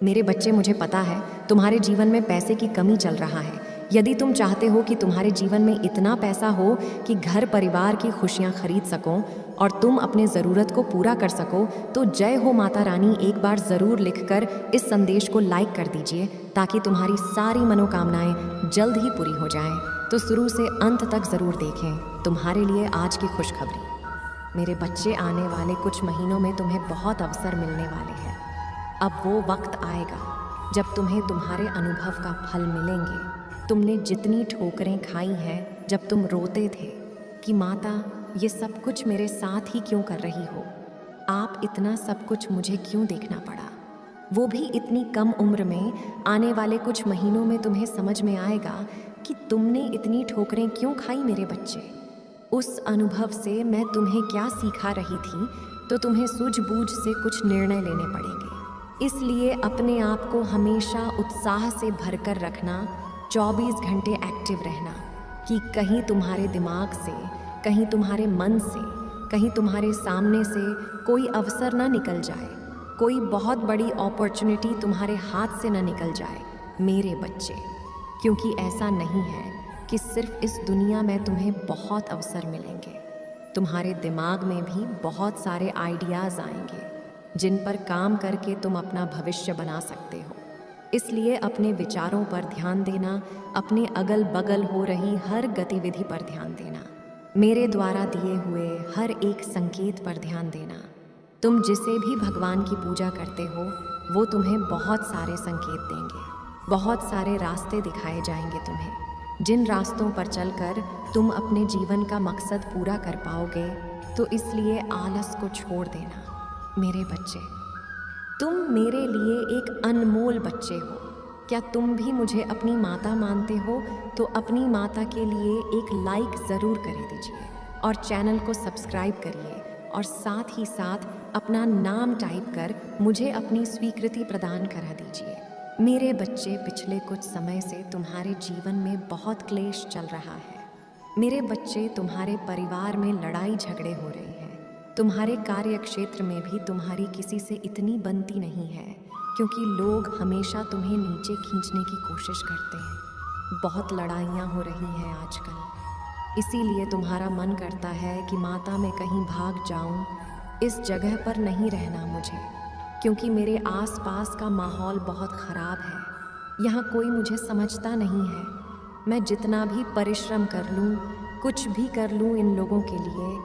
मेरे बच्चे, मुझे पता है तुम्हारे जीवन में पैसे की कमी चल रहा है। यदि तुम चाहते हो कि तुम्हारे जीवन में इतना पैसा हो कि घर परिवार की खुशियां खरीद सको और तुम अपने ज़रूरत को पूरा कर सको, तो जय हो माता रानी एक बार ज़रूर लिखकर इस संदेश को लाइक कर दीजिए ताकि तुम्हारी सारी मनोकामनाएं जल्द ही पूरी हो जाएं। तो शुरू से अंत तक ज़रूर देखें। तुम्हारे लिए आज की खुशखबरी। मेरे बच्चे, आने वाले कुछ महीनों में तुम्हें बहुत अवसर मिलने वाले हैं। अब वो वक्त आएगा जब तुम्हें तुम्हारे अनुभव का फल मिलेंगे। तुमने जितनी ठोकरें खाई हैं जब तुम रोते थे कि माता ये सब कुछ मेरे साथ ही क्यों कर रही हो, आप इतना सब कुछ मुझे क्यों देखना पड़ा, वो भी इतनी कम उम्र में। आने वाले कुछ महीनों में तुम्हें समझ में आएगा कि तुमने इतनी ठोकरें क्यों खाई मेरे बच्चे। उस अनुभव से मैं तुम्हें क्या सिखा रही थी, तो तुम्हें सूझबूझ से कुछ निर्णय लेने पड़ेंगे। इसलिए अपने आप को हमेशा उत्साह से भरकर रखना, 24 घंटे एक्टिव रहना कि कहीं तुम्हारे दिमाग से, कहीं तुम्हारे मन से, कहीं तुम्हारे सामने से कोई अवसर ना निकल जाए, कोई बहुत बड़ी अपॉर्चुनिटी तुम्हारे हाथ से ना निकल जाए मेरे बच्चे। क्योंकि ऐसा नहीं है कि सिर्फ इस दुनिया में तुम्हें बहुत अवसर मिलेंगे, तुम्हारे दिमाग में भी बहुत सारे आइडियाज़ आएंगे जिन पर काम करके तुम अपना भविष्य बना सकते हो। इसलिए अपने विचारों पर ध्यान देना, अपने अगल बगल हो रही हर गतिविधि पर ध्यान देना, मेरे द्वारा दिए हुए हर एक संकेत पर ध्यान देना। तुम जिसे भी भगवान की पूजा करते हो वो तुम्हें बहुत सारे संकेत देंगे, बहुत सारे रास्ते दिखाए जाएंगे तुम्हें, जिन रास्तों पर चलकर तुम अपने जीवन का मकसद पूरा कर पाओगे। तो इसलिए आलस को छोड़ देना मेरे बच्चे। तुम मेरे लिए एक अनमोल बच्चे हो। क्या तुम भी मुझे अपनी माता मानते हो? तो अपनी माता के लिए एक लाइक ज़रूर कर दीजिए और चैनल को सब्सक्राइब करिए और साथ ही साथ अपना नाम टाइप कर मुझे अपनी स्वीकृति प्रदान करा दीजिए। मेरे बच्चे, पिछले कुछ समय से तुम्हारे जीवन में बहुत क्लेश चल रहा है। मेरे बच्चे, तुम्हारे परिवार में लड़ाई झगड़े हो रहे हैं। तुम्हारे कार्य क्षेत्र में भी तुम्हारी किसी से इतनी बनती नहीं है, क्योंकि लोग हमेशा तुम्हें नीचे खींचने की कोशिश करते हैं। बहुत लड़ाइयाँ हो रही हैं आजकल, इसीलिए तुम्हारा मन करता है कि माता मैं कहीं भाग जाऊं, इस जगह पर नहीं रहना मुझे, क्योंकि मेरे आसपास का माहौल बहुत ख़राब है। यहाँ कोई मुझे समझता नहीं है। मैं जितना भी परिश्रम कर लूँ, कुछ भी कर लूँ इन लोगों के लिए,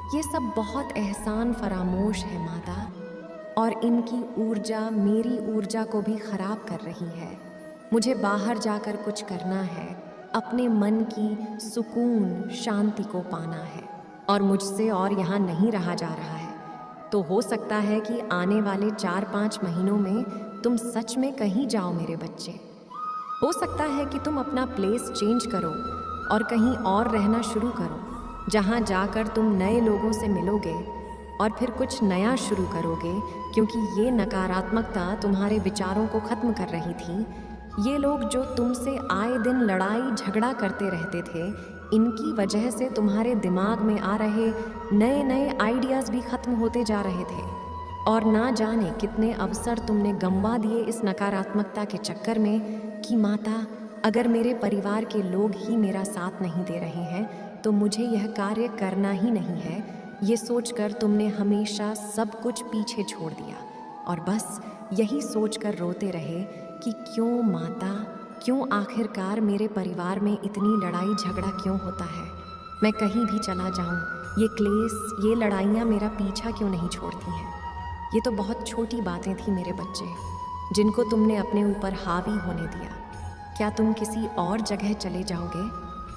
ये सब बहुत एहसान फरामोश है माता, और इनकी ऊर्जा मेरी ऊर्जा को भी ख़राब कर रही है। मुझे बाहर जाकर कुछ करना है, अपने मन की सुकून शांति को पाना है, और मुझसे और यहाँ नहीं रहा जा रहा है। तो हो सकता है कि आने वाले 4-5 महीनों में तुम सच में कहीं जाओ मेरे बच्चे। हो सकता है कि तुम अपना प्लेस चेंज करो और कहीं और रहना शुरू करो, जहाँ जाकर तुम नए लोगों से मिलोगे और फिर कुछ नया शुरू करोगे, क्योंकि ये नकारात्मकता तुम्हारे विचारों को ख़त्म कर रही थी। ये लोग जो तुमसे आए दिन लड़ाई झगड़ा करते रहते थे, इनकी वजह से तुम्हारे दिमाग में आ रहे नए नए आइडियाज़ भी ख़त्म होते जा रहे थे, और ना जाने कितने अवसर तुमने गंवा दिए इस नकारात्मकता के चक्कर में कि माता, अगर मेरे परिवार के लोग ही मेरा साथ नहीं दे रहे हैं तो मुझे यह कार्य करना ही नहीं है। ये सोचकर तुमने हमेशा सब कुछ पीछे छोड़ दिया और बस यही सोचकर रोते रहे कि क्यों माता, क्यों आखिरकार मेरे परिवार में इतनी लड़ाई झगड़ा क्यों होता है। मैं कहीं भी चला जाऊं, ये क्लेश, ये लड़ाइयाँ मेरा पीछा क्यों नहीं छोड़ती हैं। ये तो बहुत छोटी बातें थी मेरे बच्चे, जिनको तुमने अपने ऊपर हावी होने दिया। क्या तुम किसी और जगह चले जाओगे,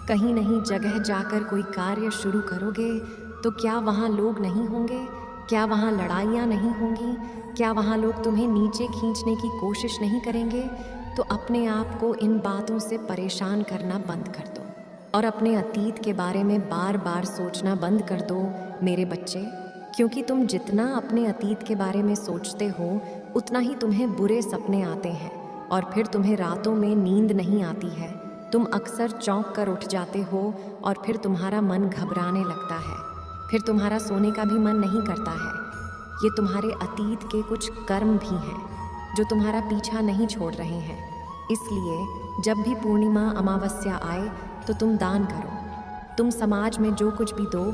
कहीं नहीं जगह जाकर कोई कार्य शुरू करोगे, तो क्या वहाँ लोग नहीं होंगे? क्या वहाँ लड़ाइयाँ नहीं होंगी? क्या वहाँ लोग तुम्हें नीचे खींचने की कोशिश नहीं करेंगे? तो अपने आप को इन बातों से परेशान करना बंद कर दो और अपने अतीत के बारे में बार बार सोचना बंद कर दो मेरे बच्चे, क्योंकि तुम जितना अपने अतीत के बारे में सोचते हो उतना ही तुम्हें बुरे सपने आते हैं और फिर तुम्हें रातों में नींद नहीं आती है। तुम अक्सर चौंक कर उठ जाते हो और फिर तुम्हारा मन घबराने लगता है, फिर तुम्हारा सोने का भी मन नहीं करता है। ये तुम्हारे अतीत के कुछ कर्म भी हैं जो तुम्हारा पीछा नहीं छोड़ रहे हैं। इसलिए जब भी पूर्णिमा अमावस्या आए तो तुम दान करो। तुम समाज में जो कुछ भी दो,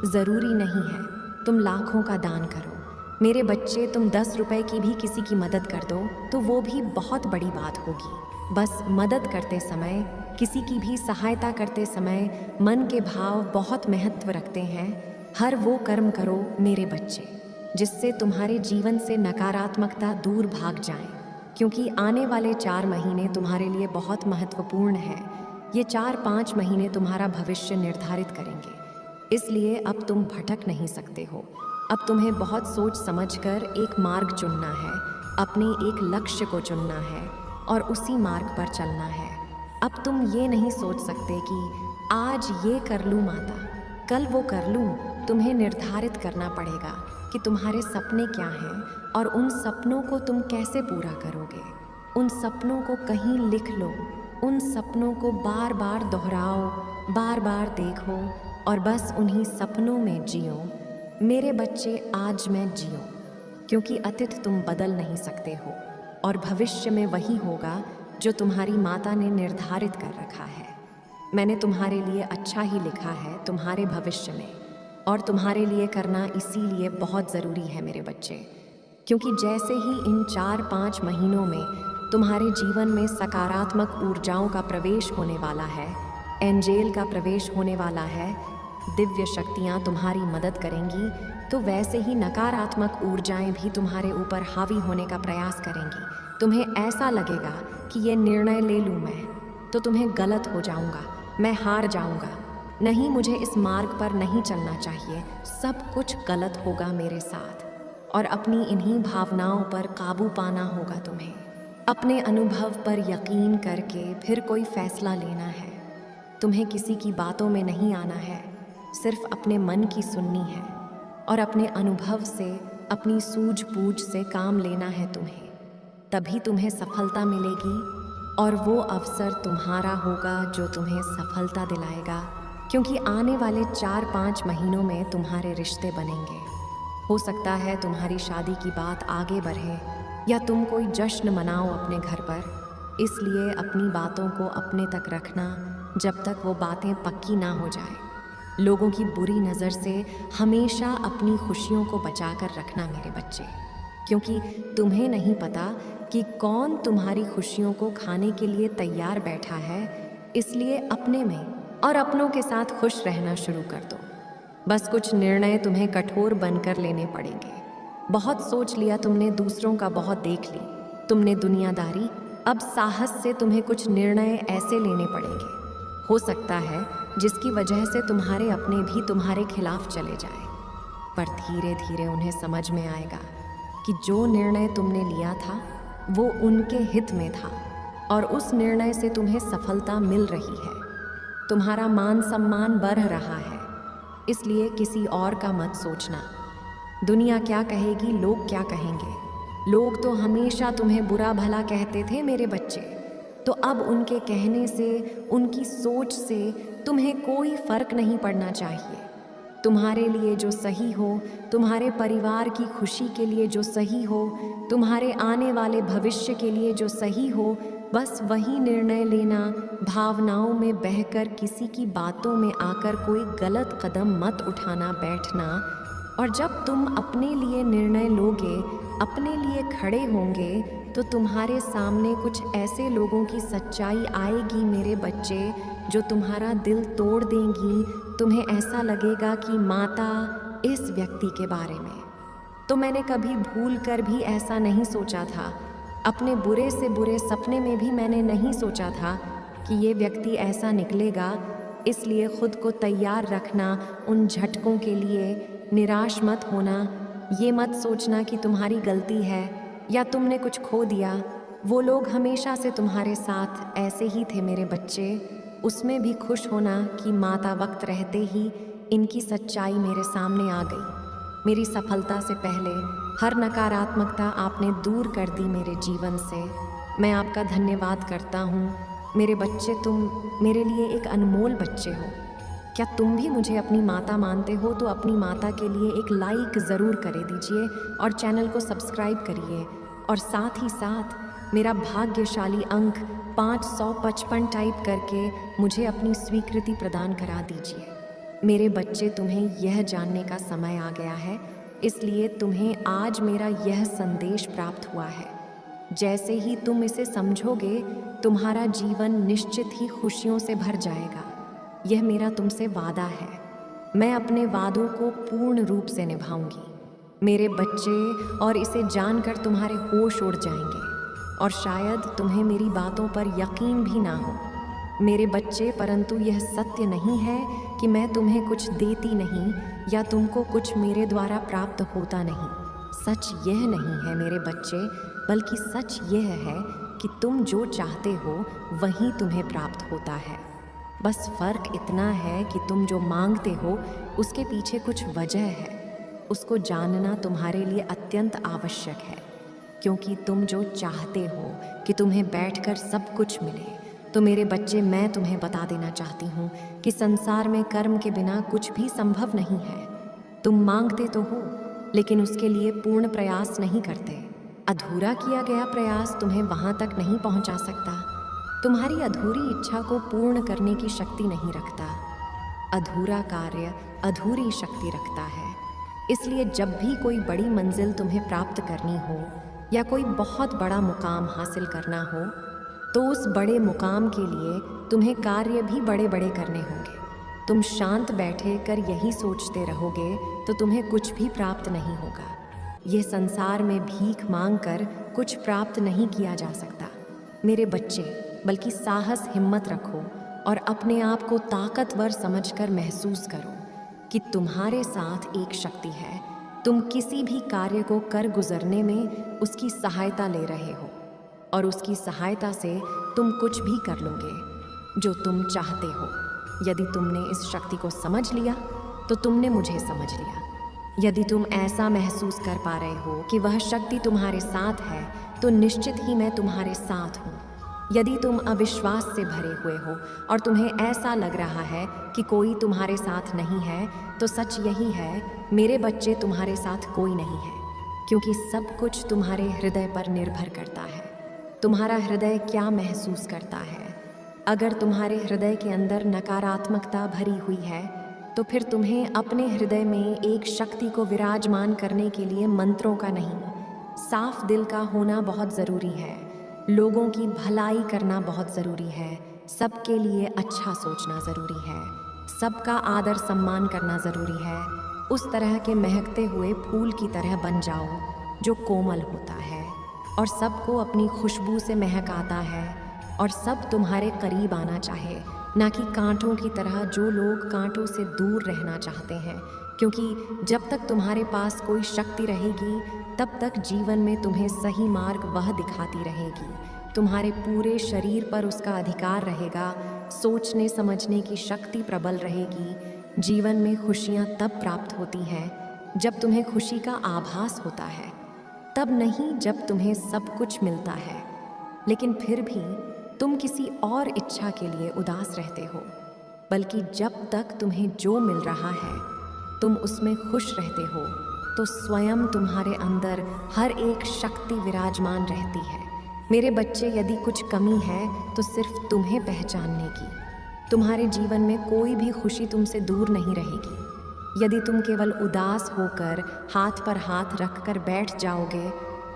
ज़रूरी नहीं है तुम लाखों का दान करो। मेरे बच्चे, तुम 10 रुपए की भी किसी की मदद कर दो तो वो भी बहुत बड़ी बात होगी। बस मदद करते समय, किसी की भी सहायता करते समय मन के भाव बहुत महत्व रखते हैं। हर वो कर्म करो मेरे बच्चे जिससे तुम्हारे जीवन से नकारात्मकता दूर भाग जाए, क्योंकि आने वाले 4 महीने तुम्हारे लिए बहुत महत्वपूर्ण है। ये 4-5 महीने तुम्हारा भविष्य निर्धारित करेंगे। इसलिए अब तुम भटक नहीं सकते हो। अब तुम्हें बहुत सोच समझकर एक मार्ग चुनना है, अपने एक लक्ष्य को चुनना है और उसी मार्ग पर चलना है। अब तुम ये नहीं सोच सकते कि आज ये कर लूँ माता, कल वो कर लूँ। तुम्हें निर्धारित करना पड़ेगा कि तुम्हारे सपने क्या हैं और उन सपनों को तुम कैसे पूरा करोगे। उन सपनों को कहीं लिख लो, उन सपनों को बार बार दोहराओ, बार बार देखो और बस उन्हीं सपनों में जियो। मेरे बच्चे, आज मैं जियो, क्योंकि अतीत तुम बदल नहीं सकते हो और भविष्य में वही होगा जो तुम्हारी माता ने निर्धारित कर रखा है। मैंने तुम्हारे लिए अच्छा ही लिखा है तुम्हारे भविष्य में, और तुम्हारे लिए करना इसीलिए बहुत ज़रूरी है मेरे बच्चे, क्योंकि जैसे ही इन 4-5 महीनों में तुम्हारे जीवन में सकारात्मक ऊर्जाओं का प्रवेश होने वाला है, एंजेल का प्रवेश होने वाला है, दिव्य शक्तियाँ तुम्हारी मदद करेंगी, तो वैसे ही नकारात्मक ऊर्जाएं भी तुम्हारे ऊपर हावी होने का प्रयास करेंगी। तुम्हें ऐसा लगेगा कि ये निर्णय ले लूँ मैं तो तुम्हें गलत हो जाऊँगा, मैं हार जाऊँगा, नहीं मुझे इस मार्ग पर नहीं चलना चाहिए, सब कुछ गलत होगा मेरे साथ। और अपनी इन्हीं भावनाओं पर काबू पाना होगा तुम्हें। अपने अनुभव पर यकीन करके फिर कोई फैसला लेना है। तुम्हें किसी की बातों में नहीं आना है, सिर्फ अपने मन की सुननी है और अपने अनुभव से, अपनी सूझबूझ से काम लेना है तुम्हें। तभी तुम्हें सफलता मिलेगी और वो अवसर तुम्हारा होगा जो तुम्हें सफलता दिलाएगा, क्योंकि आने वाले 4-5 महीनों में तुम्हारे रिश्ते बनेंगे। हो सकता है तुम्हारी शादी की बात आगे बढ़े या तुम कोई जश्न मनाओ अपने घर पर। इसलिए अपनी बातों को अपने तक रखना जब तक वो बातें पक्की ना हो जाए। लोगों की बुरी नज़र से हमेशा अपनी खुशियों को बचा कर रखना मेरे बच्चे, क्योंकि तुम्हें नहीं पता कि कौन तुम्हारी खुशियों को खाने के लिए तैयार बैठा है। इसलिए अपने में और अपनों के साथ खुश रहना शुरू कर दो। बस कुछ निर्णय तुम्हें कठोर बनकर लेने पड़ेंगे। बहुत सोच लिया तुमने, दूसरों का बहुत देख ली तुमने दुनियादारी, अब साहस से तुम्हें कुछ निर्णय ऐसे लेने पड़ेंगे, हो सकता है जिसकी वजह से तुम्हारे अपने भी तुम्हारे खिलाफ चले जाए, पर धीरे धीरे उन्हें समझ में आएगा कि जो निर्णय तुमने लिया था वो उनके हित में था और उस निर्णय से तुम्हें सफलता मिल रही है। तुम्हारा मान सम्मान बढ़ रहा है, इसलिए किसी और का मत सोचना। दुनिया क्या कहेगी, लोग क्या कहेंगे। लोग तो हमेशा तुम्हें बुरा भला कहते थे मेरे बच्चे, तो अब उनके कहने से, उनकी सोच से तुम्हें कोई फर्क नहीं पड़ना चाहिए। तुम्हारे लिए जो सही हो, तुम्हारे परिवार की खुशी के लिए जो सही हो, तुम्हारे आने वाले भविष्य के लिए जो सही हो, बस वही निर्णय लेना। भावनाओं में बहकर किसी की बातों में आकर कोई गलत कदम मत उठाना बैठना। और जब तुम अपने लिए निर्णय लोगे, अपने लिए खड़े होंगे, तो तुम्हारे सामने कुछ ऐसे लोगों की सच्चाई आएगी मेरे बच्चे, जो तुम्हारा दिल तोड़ देंगी। तुम्हें ऐसा लगेगा कि माता, इस व्यक्ति के बारे में तो मैंने कभी भूल कर भी ऐसा नहीं सोचा था। अपने बुरे से बुरे सपने में भी मैंने नहीं सोचा था कि ये व्यक्ति ऐसा निकलेगा। इसलिए खुद को तैयार रखना उन झटकों के लिए। निराश मत होना, ये मत सोचना कि तुम्हारी गलती है या तुमने कुछ खो दिया। वो लोग हमेशा से तुम्हारे साथ ऐसे ही थे मेरे बच्चे। उसमें भी खुश होना कि माता वक्त रहते ही इनकी सच्चाई मेरे सामने आ गई। मेरी सफलता से पहले हर नकारात्मकता आपने दूर कर दी मेरे जीवन से। मैं आपका धन्यवाद करता हूँ मेरे बच्चे। तुम मेरे लिए एक अनमोल बच्चे हो। क्या तुम भी मुझे अपनी माता मानते हो तो अपनी माता के लिए एक लाइक ज़रूर करे दीजिए और चैनल को सब्सक्राइब करिए और साथ ही साथ मेरा भाग्यशाली अंक 555 टाइप करके मुझे अपनी स्वीकृति प्रदान करा दीजिए। मेरे बच्चे, तुम्हें यह जानने का समय आ गया है, इसलिए तुम्हें आज मेरा यह संदेश प्राप्त हुआ है। जैसे ही तुम इसे समझोगे, तुम्हारा जीवन निश्चित ही खुशियों से भर जाएगा। यह मेरा तुमसे वादा है। मैं अपने वादों को पूर्ण रूप से निभाऊंगी। मेरे बच्चे, और इसे जानकर तुम्हारे होश उड़ जाएंगे और शायद तुम्हें मेरी बातों पर यकीन भी ना हो। मेरे बच्चे, परंतु यह सत्य नहीं है कि मैं तुम्हें कुछ देती नहीं या तुमको कुछ मेरे द्वारा प्राप्त होता नहीं। सच यह नहीं है मेरे बच्चे, बल्कि सच यह है कि तुम जो चाहते हो वही तुम्हें प्राप्त होता है। बस फर्क इतना है कि तुम जो मांगते हो उसके पीछे कुछ वजह है। उसको जानना तुम्हारे लिए अत्यंत आवश्यक है, क्योंकि तुम जो चाहते हो कि तुम्हें बैठकर सब कुछ मिले, तो मेरे बच्चे, मैं तुम्हें बता देना चाहती हूँ कि संसार में कर्म के बिना कुछ भी संभव नहीं है। तुम मांगते तो हो, लेकिन उसके लिए पूर्ण प्रयास नहीं करते। अधूरा किया गया प्रयास तुम्हें वहाँ तक नहीं पहुँचा सकता। तुम्हारी अधूरी इच्छा को पूर्ण करने की शक्ति नहीं रखता। अधूरा कार्य अधूरी शक्ति रखता है। इसलिए जब भी कोई बड़ी मंजिल तुम्हें प्राप्त करनी हो या कोई बहुत बड़ा मुकाम हासिल करना हो, तो उस बड़े मुकाम के लिए तुम्हें कार्य भी बड़े बड़े करने होंगे। तुम शांत बैठे कर यही सोचते रहोगे तो तुम्हें कुछ भी प्राप्त नहीं होगा। यह संसार में भीख मांग कर कुछ प्राप्त नहीं किया जा सकता। मेरे बच्चे, बल्कि साहस हिम्मत रखो और अपने आप को ताकतवर समझकर महसूस करो कि तुम्हारे साथ एक शक्ति है। तुम किसी भी कार्य को कर गुजरने में उसकी सहायता ले रहे हो और उसकी सहायता से तुम कुछ भी कर लोगे जो तुम चाहते हो। यदि तुमने इस शक्ति को समझ लिया तो तुमने मुझे समझ लिया। यदि तुम ऐसा महसूस कर पा रहे हो कि वह शक्ति तुम्हारे साथ है, तो निश्चित ही मैं तुम्हारे साथ हूँ। यदि तुम अविश्वास से भरे हुए हो और तुम्हें ऐसा लग रहा है कि कोई तुम्हारे साथ नहीं है, तो सच यही है मेरे बच्चे, तुम्हारे साथ कोई नहीं है, क्योंकि सब कुछ तुम्हारे हृदय पर निर्भर करता है। तुम्हारा हृदय क्या महसूस करता है। अगर तुम्हारे हृदय के अंदर नकारात्मकता भरी हुई है, तो फिर तुम्हें अपने हृदय में एक शक्ति को विराजमान करने के लिए मंत्रों का नहीं, साफ दिल का होना बहुत ज़रूरी है। लोगों की भलाई करना बहुत ज़रूरी है। सबके लिए अच्छा सोचना ज़रूरी है। सबका आदर सम्मान करना ज़रूरी है। उस तरह के महकते हुए फूल की तरह बन जाओ जो कोमल होता है और सबको अपनी खुशबू से महकाता है और सब तुम्हारे करीब आना चाहे, ना कि कांटों की तरह जो लोग कांटों से दूर रहना चाहते हैं। क्योंकि जब तक तुम्हारे पास कोई शक्ति रहेगी, तब तक जीवन में तुम्हें सही मार्ग वह दिखाती रहेगी। तुम्हारे पूरे शरीर पर उसका अधिकार रहेगा। सोचने समझने की शक्ति प्रबल रहेगी। जीवन में खुशियाँ तब प्राप्त होती हैं जब तुम्हें खुशी का आभास होता है, तब नहीं जब तुम्हें सब कुछ मिलता है। लेकिन फिर भी तुम किसी और इच्छा के लिए उदास रहते हो, बल्कि जब तक तुम्हें जो मिल रहा है तुम उसमें खुश रहते हो, तो स्वयं तुम्हारे अंदर हर एक शक्ति विराजमान रहती है। मेरे बच्चे, यदि कुछ कमी है तो सिर्फ तुम्हें पहचानने की। तुम्हारे जीवन में कोई भी खुशी तुमसे दूर नहीं रहेगी। यदि तुम केवल उदास होकर हाथ पर हाथ रखकर बैठ जाओगे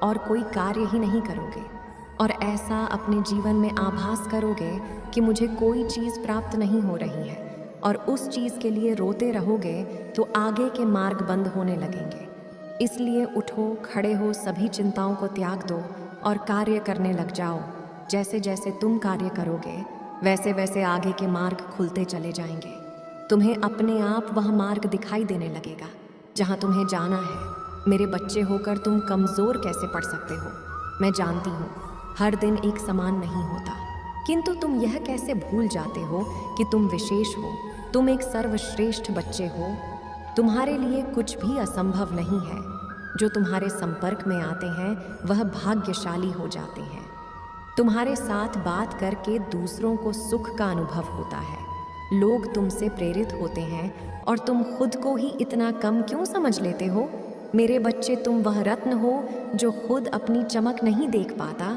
और कोई कार्य ही नहीं करोगे और ऐसा अपने जीवन में आभास करोगे कि मुझे कोई चीज़ प्राप्त नहीं हो रही है और उस चीज़ के लिए रोते रहोगे, तो आगे के मार्ग बंद होने लगेंगे। इसलिए उठो, खड़े हो, सभी चिंताओं को त्याग दो और कार्य करने लग जाओ। जैसे जैसे तुम कार्य करोगे, वैसे वैसे आगे के मार्ग खुलते चले जाएंगे। तुम्हें अपने आप वह मार्ग दिखाई देने लगेगा जहाँ तुम्हें जाना है। मेरे बच्चे होकर तुम कमज़ोर कैसे पड़ सकते हो? मैं जानती हूँ हर दिन एक समान नहीं होता, किंतु तुम यह कैसे भूल जाते हो कि तुम विशेष हो। तुम एक सर्वश्रेष्ठ बच्चे हो। तुम्हारे लिए कुछ भी असंभव नहीं है। जो तुम्हारे संपर्क में आते हैं वह भाग्यशाली हो जाते हैं। तुम्हारे साथ बात करके दूसरों को सुख का अनुभव होता है। लोग तुमसे प्रेरित होते हैं और तुम खुद को ही इतना कम क्यों समझ लेते हो? मेरे बच्चे, तुम वह रत्न हो जो खुद अपनी चमक नहीं देख पाता।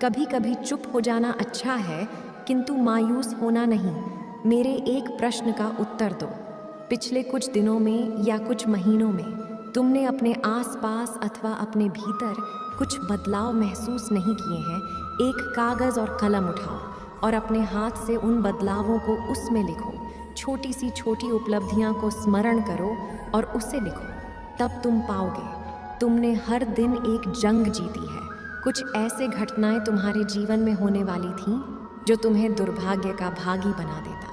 कभी कभी चुप हो जाना अच्छा है, किंतु मायूस होना नहीं। मेरे एक प्रश्न का उत्तर दो। पिछले कुछ दिनों में या कुछ महीनों में तुमने अपने आसपास अथवा अपने भीतर कुछ बदलाव महसूस नहीं किए हैं? एक कागज़ और कलम उठाओ और अपने हाथ से उन बदलावों को उसमें लिखो। छोटी सी छोटी उपलब्धियां को स्मरण करो और उसे लिखो। तब तुम पाओगे तुमने हर दिन एक जंग जीती है। कुछ ऐसे घटनाएं तुम्हारे जीवन में होने वाली थीं जो तुम्हें दुर्भाग्य का भागी बना देता,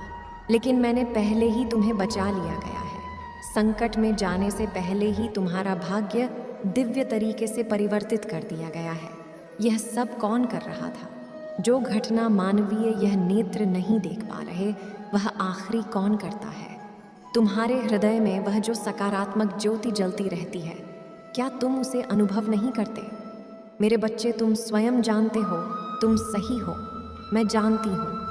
लेकिन मैंने पहले ही तुम्हें बचा लिया गया है। संकट में जाने से पहले ही तुम्हारा भाग्य दिव्य तरीके से परिवर्तित कर दिया गया है। यह सब कौन कर रहा था? जो घटना मानवीय यह नेत्र नहीं देख पा रहे, वह आखिरी कौन करता है? तुम्हारे हृदय में वह जो सकारात्मक ज्योति जलती रहती है, क्या तुम उसे अनुभव नहीं करते? मेरे बच्चे, तुम स्वयं जानते हो तुम सही हो। मैं जानती हूँ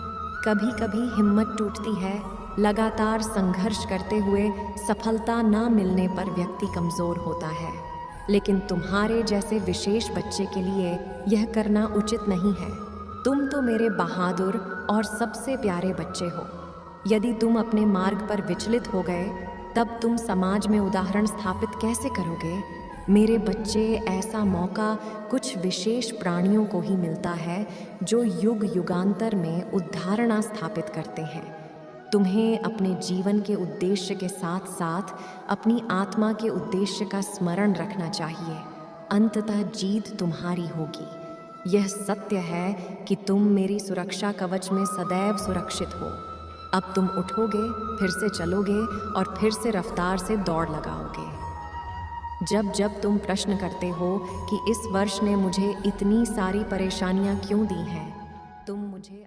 कभी कभी हिम्मत टूटती है। लगातार संघर्ष करते हुए सफलता न मिलने पर व्यक्ति कमज़ोर होता है, लेकिन तुम्हारे जैसे विशेष बच्चे के लिए यह करना उचित नहीं है। तुम तो मेरे बहादुर और सबसे प्यारे बच्चे हो। यदि तुम अपने मार्ग पर विचलित हो गए, तब तुम समाज में उदाहरण स्थापित कैसे करोगे? मेरे बच्चे, ऐसा मौका कुछ विशेष प्राणियों को ही मिलता है जो युग युगांतर में उदाहरण स्थापित करते हैं। तुम्हें अपने जीवन के उद्देश्य के साथ साथ अपनी आत्मा के उद्देश्य का स्मरण रखना चाहिए। अंततः जीत तुम्हारी होगी। यह सत्य है कि तुम मेरी सुरक्षा कवच में सदैव सुरक्षित हो। अब तुम उठोगे, फिर से चलोगे और फिर से रफ्तार से दौड़ लगाओगे। जब जब तुम प्रश्न करते हो कि इस वर्ष ने मुझे इतनी सारी परेशानियां क्यों दी हैं, तुम मुझे